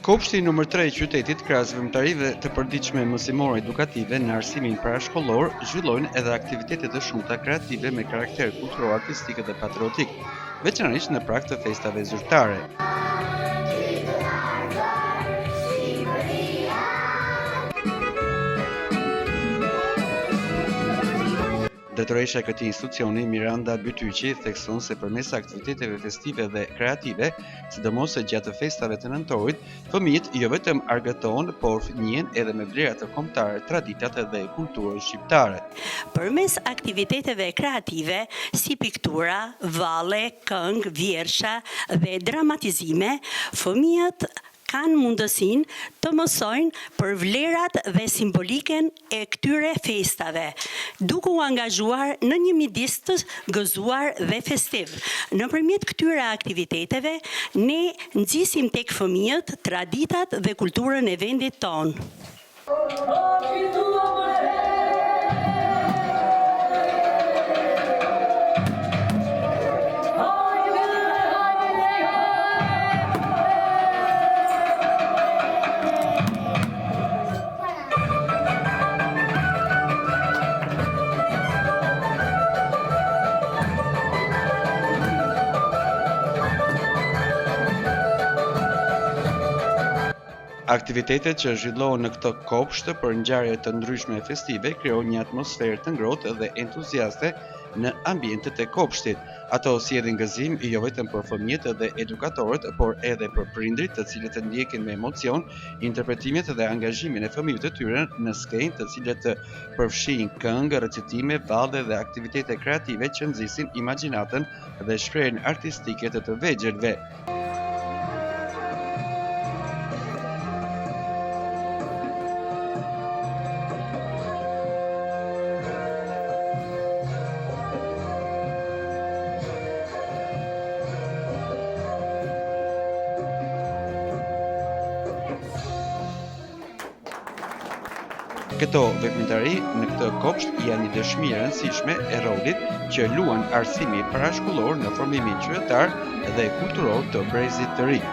Kopshti numër 3 i qytetit, krahas veprimtarive të përditshme mësimore edukative në arsimin parashkollor, zhvillojnë edhe aktivitete të shumta kreative me karakter kulturor-artistik dhe patriotik, veçanërisht në prag të festave zyrtare. Drejtoresha e këtij institucioni, Miranda Bytyqi, thekson se përmes aktiviteteve festive dhe kreative, sidomos gjatë festave të nëntorit, fëmijët jo vetëm argëtohen, por njihen edhe me vlera të kombëtare, traditat dhe kulturën shqiptare. Përmes aktiviteteve kreative si piktura, valle, këngë, vjersha dhe dramatizime, fëmijët kanë mundësinë të mësojnë për vlerat dhe simboliken e këtyre festave, duke u angazhuar në një midis të gëzuar dhe festiv. Nëpërmjet këtyre aktiviteteve, ne nxisim tek fëmijët traditat dhe kulturën e vendit tonë. Aktivitetet që zhvillohen në këtë kopsht për ngjarje të ndryshme festive krijojnë një atmosferë të ngrohtë dhe entuziaste në ambientet e kopshtit. Ato sjellin gëzim jo vetëm për fëmijët dhe edukatorët, por edhe për prindrit, të cilët ndjekin me emocion interpretimet dhe angazhimin e fëmijëve të tyre në skenë, të cilët përfshin këngë, recitime, valle dhe aktivitete kreative që nxisin imagjinatën dhe shprehjen artistike të vegjëlve. Këto veprimtari në këtë kopsht janë një dëshmi e rëndësishme e rolit që luan arsimi parashkollor në formimin qytetar dhe kulturor të brezit të ri.